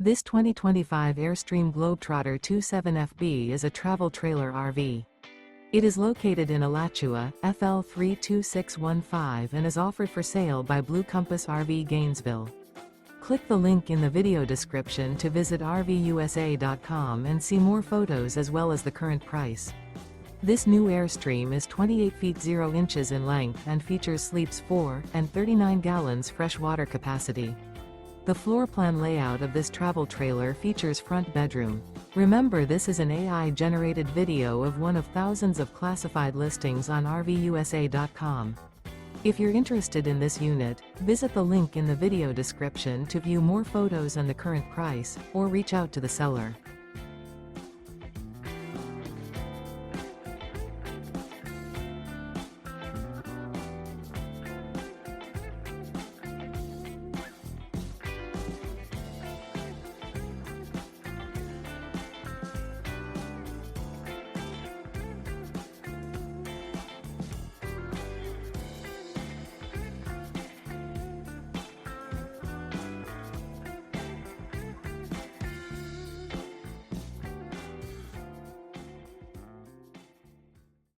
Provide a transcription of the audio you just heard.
This 2025 Airstream Globetrotter 27FB is a travel trailer RV. It is located in Alachua, FL 32615 and is offered for sale by Blue Compass RV Gainesville. Click the link in the video description to visit RVUSA.com and see more photos as well as the current price. This new Airstream is 28 feet 0 inches in length and features sleeps 4 and 39 gallons fresh water capacity. The floor plan layout of this travel trailer features front bedroom. Remember, this is an AI-generated video of one of thousands of classified listings on RVUSA.com. If you're interested in this unit, visit the link in the video description to view more photos and the current price, or reach out to the seller.